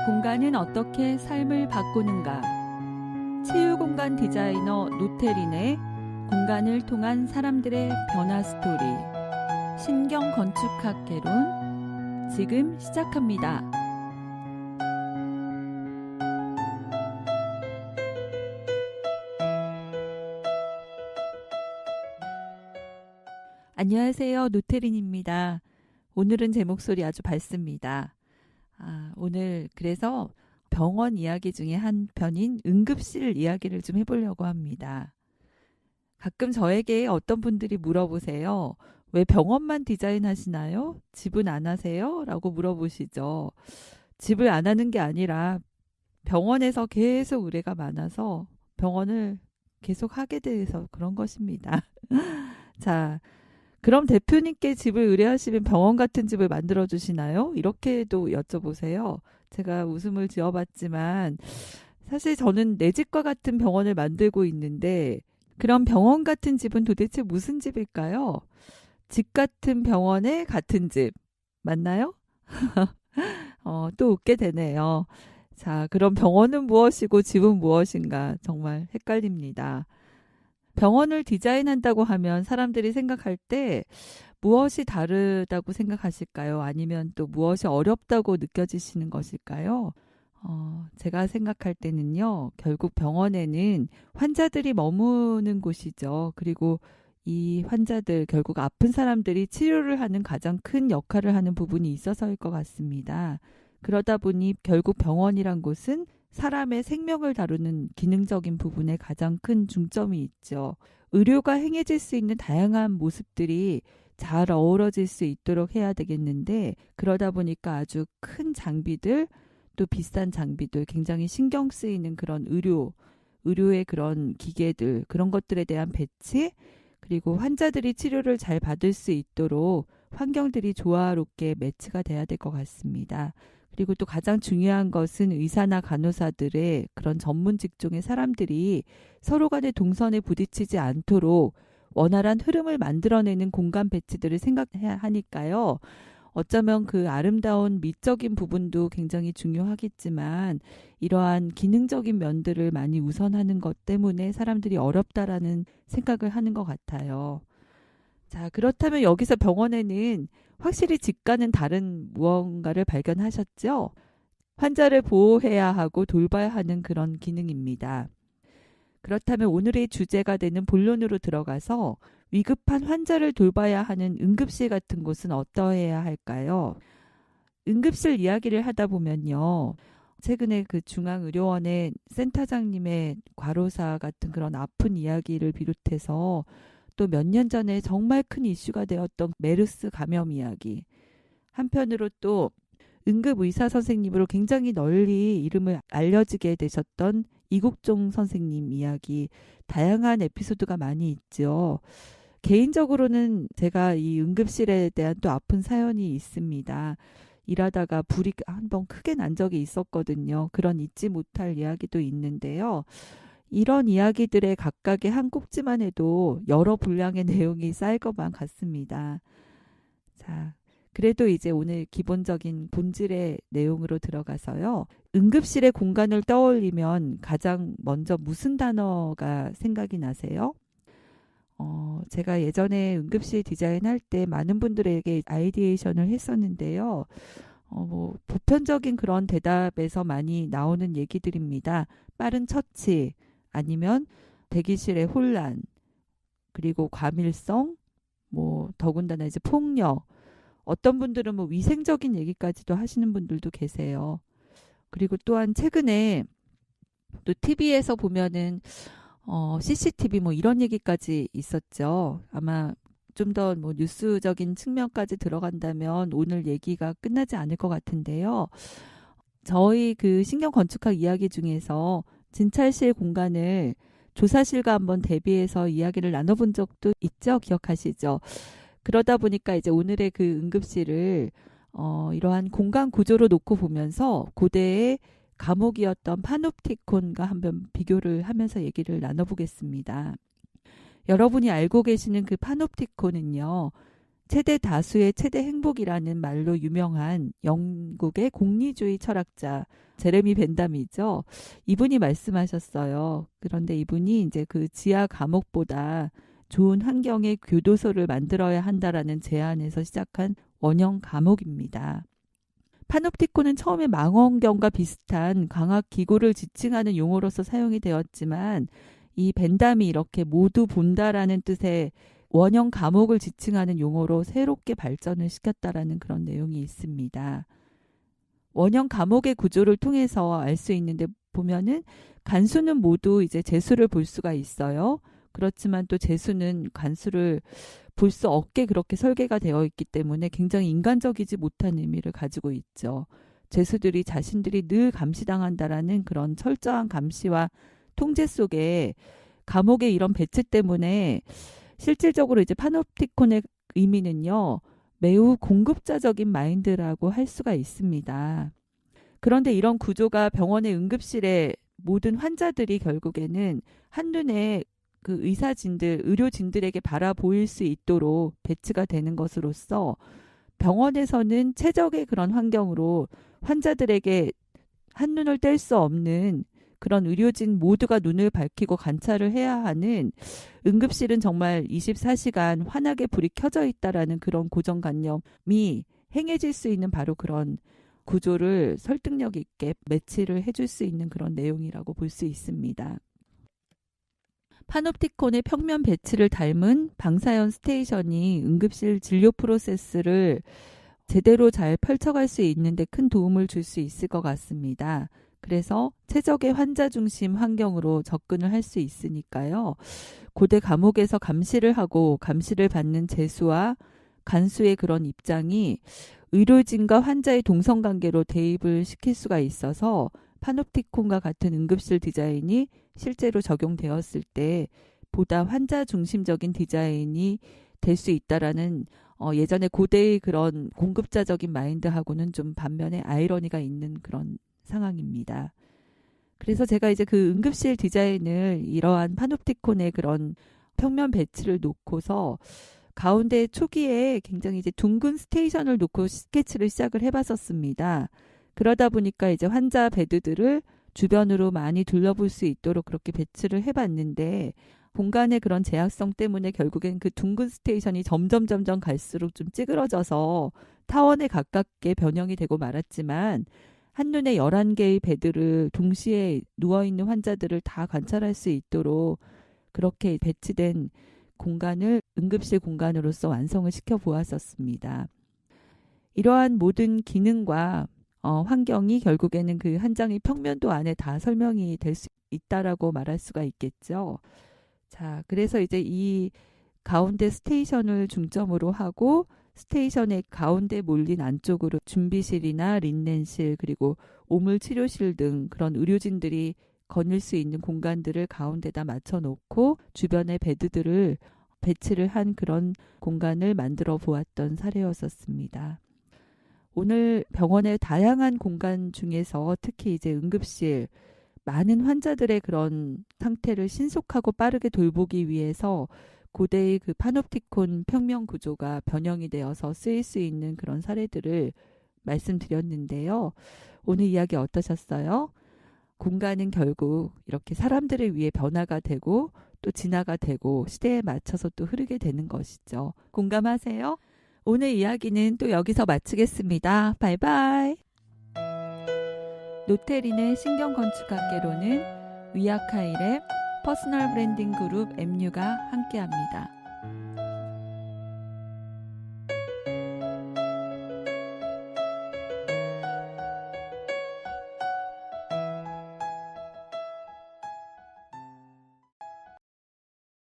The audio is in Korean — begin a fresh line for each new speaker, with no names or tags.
공간은 어떻게 삶을 바꾸는가? 치유공간 디자이너 노태린의 공간을 통한 사람들의 변화 스토리, 신경건축학개론, 지금 시작합니다. 안녕하세요. 노태린입니다. 오늘은 제 목소리 아주 밝습니다. 오늘 그래서 병원 이야기 중에 한 편인 응급실 이야기를 좀 해보려고 합니다. 가끔 저에게 어떤 분들이 물어보세요. 왜 병원만 디자인하시나요? 집은 안 하세요? 라고 물어보시죠. 집을 안 하는 게 아니라 병원에서 계속 의뢰가 많아서 병원을 계속 하게 돼서 그런 것입니다. 자, 그럼 대표님께 집을 의뢰하시면 병원 같은 집을 만들어 주시나요? 이렇게도 여쭤보세요. 제가 웃음을 지어봤지만 사실 저는 내 집과 같은 병원을 만들고 있는데 그럼 병원 같은 집은 도대체 무슨 집일까요? 집 같은 병원에 같은 집 맞나요? 또 웃게 되네요. 자, 그럼 병원은 무엇이고 집은 무엇인가 정말 헷갈립니다. 병원을 디자인한다고 하면 사람들이 생각할 때 무엇이 다르다고 생각하실까요? 아니면 또 무엇이 어렵다고 느껴지시는 것일까요? 제가 생각할 때는요, 결국 병원에는 환자들이 머무는 곳이죠. 그리고 이 환자들, 결국 아픈 사람들이 치료를 하는 가장 큰 역할을 하는 부분이 있어서일 것 같습니다. 그러다 보니 결국 병원이란 곳은 사람의 생명을 다루는 기능적인 부분에 가장 큰 중점이 있죠. 의료가 행해질 수 있는 다양한 모습들이 잘 어우러질 수 있도록 해야 되겠는데 그러다 보니까 아주 큰 장비들 또 비싼 장비들 굉장히 신경 쓰이는 그런 의료의 그런 기계들 그런 것들에 대한 배치 그리고 환자들이 치료를 잘 받을 수 있도록 환경들이 조화롭게 매치가 돼야 될 것 같습니다. 그리고 또 가장 중요한 것은 의사나 간호사들의 그런 전문 직종의 사람들이 서로 간의 동선에 부딪히지 않도록 원활한 흐름을 만들어내는 공간 배치들을 생각해야 하니까요. 어쩌면 그 아름다운 미적인 부분도 굉장히 중요하겠지만 이러한 기능적인 면들을 많이 우선하는 것 때문에 사람들이 어렵다라는 생각을 하는 것 같아요. 자, 그렇다면 여기서 병원에는 확실히 집과는 다른 무언가를 발견하셨죠? 환자를 보호해야 하고 돌봐야 하는 그런 기능입니다. 그렇다면 오늘의 주제가 되는 본론으로 들어가서 위급한 환자를 돌봐야 하는 응급실 같은 곳은 어떠해야 할까요? 응급실 이야기를 하다 보면요. 최근에 그 중앙의료원의 센터장님의 과로사 같은 그런 아픈 이야기를 비롯해서 또 몇 년 전에 정말 큰 이슈가 되었던 메르스 감염 이야기. 한편으로 또 응급 의사 선생님으로 굉장히 널리 이름을 알려지게 되셨던 이국종 선생님 이야기. 다양한 에피소드가 많이 있죠. 개인적으로는 제가 이 응급실에 대한 또 아픈 사연이 있습니다. 일하다가 불이 한번 크게 난 적이 있었거든요. 그런 잊지 못할 이야기도 있는데요. 이런 이야기들의 각각의 한 꼭지만 해도 여러 분량의 내용이 쌓일 것만 같습니다. 자, 그래도 이제 오늘 기본적인 본질의 내용으로 들어가서요. 응급실의 공간을 떠올리면 가장 먼저 무슨 단어가 생각이 나세요? 제가 예전에 응급실 디자인할 때 많은 분들에게 아이디에이션을 했었는데요. 보편적인 그런 대답에서 많이 나오는 얘기들입니다. 빠른 처치, 아니면 대기실의 혼란, 그리고 과밀성, 더군다나 이제 폭력, 어떤 분들은 위생적인 얘기까지도 하시는 분들도 계세요. 그리고 또한 최근에 또 TV에서 보면은 CCTV 이런 얘기까지 있었죠. 아마 좀 더 뉴스적인 측면까지 들어간다면 오늘 얘기가 끝나지 않을 것 같은데요. 저희 그 신경건축학 이야기 중에서 진찰실 공간을 조사실과 한번 대비해서 이야기를 나눠본 적도 있죠. 기억하시죠? 그러다 보니까 이제 오늘의 그 응급실을 이러한 공간 구조로 놓고 보면서 고대의 감옥이었던 파놉티콘과 한번 비교를 하면서 얘기를 나눠보겠습니다. 여러분이 알고 계시는 그 파놉티콘은요. 최대 다수의 최대 행복이라는 말로 유명한 영국의 공리주의 철학자 제레미 벤담이죠. 이분이 말씀하셨어요. 그런데 이분이 이제 그 지하 감옥보다 좋은 환경의 교도소를 만들어야 한다라는 제안에서 시작한 원형 감옥입니다. 파놉티콘은 처음에 망원경과 비슷한 광학 기구를 지칭하는 용어로서 사용이 되었지만 이 벤담이 이렇게 모두 본다라는 뜻의 원형 감옥을 지칭하는 용어로 새롭게 발전을 시켰다라는 그런 내용이 있습니다. 원형 감옥의 구조를 통해서 알 수 있는데 보면은 간수는 모두 이제 재수를 볼 수가 있어요. 그렇지만 또 재수는 간수를 볼 수 없게 그렇게 설계가 되어 있기 때문에 굉장히 인간적이지 못한 의미를 가지고 있죠. 죄수들이 자신들이 늘 감시당한다라는 그런 철저한 감시와 통제 속에 감옥의 이런 배치 때문에 실질적으로 이제 파놉티콘의 의미는요, 매우 공급자적인 마인드라고 할 수가 있습니다. 그런데 이런 구조가 병원의 응급실에 모든 환자들이 결국에는 한눈에 그 의사진들, 의료진들에게 바라보일 수 있도록 배치가 되는 것으로서 병원에서는 최적의 그런 환경으로 환자들에게 한눈을 뗄 수 없는 그런 의료진 모두가 눈을 밝히고 관찰을 해야 하는, 응급실은 정말 24시간 환하게 불이 켜져 있다라는 그런 고정관념이 행해질 수 있는 바로 그런 구조를 설득력 있게 매치를 해줄 수 있는 그런 내용이라고 볼 수 있습니다. 파놉티콘의 평면 배치를 닮은 방사형 스테이션이 응급실 진료 프로세스를 제대로 잘 펼쳐갈 수 있는데 큰 도움을 줄 수 있을 것 같습니다. 그래서 최적의 환자 중심 환경으로 접근을 할 수 있으니까요. 고대 감옥에서 감시를 하고 감시를 받는 재수와 간수의 그런 입장이 의료진과 환자의 동성관계로 대입을 시킬 수가 있어서 파놉티콘과 같은 응급실 디자인이 실제로 적용되었을 때 보다 환자 중심적인 디자인이 될 수 있다라는 예전에 고대의 그런 공급자적인 마인드하고는 좀 반면에 아이러니가 있는 그런 상황입니다. 그래서 제가 이제 그 응급실 디자인을 이러한 파놉티콘의 그런 평면 배치를 놓고서 가운데 초기에 굉장히 이제 둥근 스테이션을 놓고 스케치를 시작을 해봤었습니다. 그러다 보니까 이제 환자 베드들을 주변으로 많이 둘러볼 수 있도록 그렇게 배치를 해봤는데 공간의 그런 제약성 때문에 결국엔 그 둥근 스테이션이 점점 갈수록 좀 찌그러져서 타원에 가깝게 변형이 되고 말았지만 한눈에 11개의 베드를 동시에 누워있는 환자들을 다 관찰할 수 있도록 그렇게 배치된 공간을 응급실 공간으로서 완성을 시켜 보았었습니다. 이러한 모든 기능과 환경이 결국에는 그 한 장의 평면도 안에 다 설명이 될 수 있다라고 말할 수가 있겠죠. 자, 그래서 이제 이 가운데 스테이션을 중점으로 하고 스테이션의 가운데 몰린 안쪽으로 준비실이나 린넨실 그리고 오물 치료실 등 그런 의료진들이 거닐 수 있는 공간들을 가운데다 맞춰 놓고 주변에 베드들을 배치를 한 그런 공간을 만들어 보았던 사례였었습니다. 오늘 병원의 다양한 공간 중에서 특히 이제 응급실, 많은 환자들의 그런 상태를 신속하고 빠르게 돌보기 위해서 고대의 그 파놉티콘 평면 구조가 변형이 되어서 쓰일 수 있는 그런 사례들을 말씀드렸는데요. 오늘 이야기 어떠셨어요? 공간은 결국 이렇게 사람들을 위해 변화가 되고 또 진화가 되고 시대에 맞춰서 또 흐르게 되는 것이죠. 공감하세요? 오늘 이야기는 또 여기서 마치겠습니다. 바이바이. 노태린의 신경건축학개론은 위아카일의 퍼스널 브랜딩 그룹 MU가 함께합니다.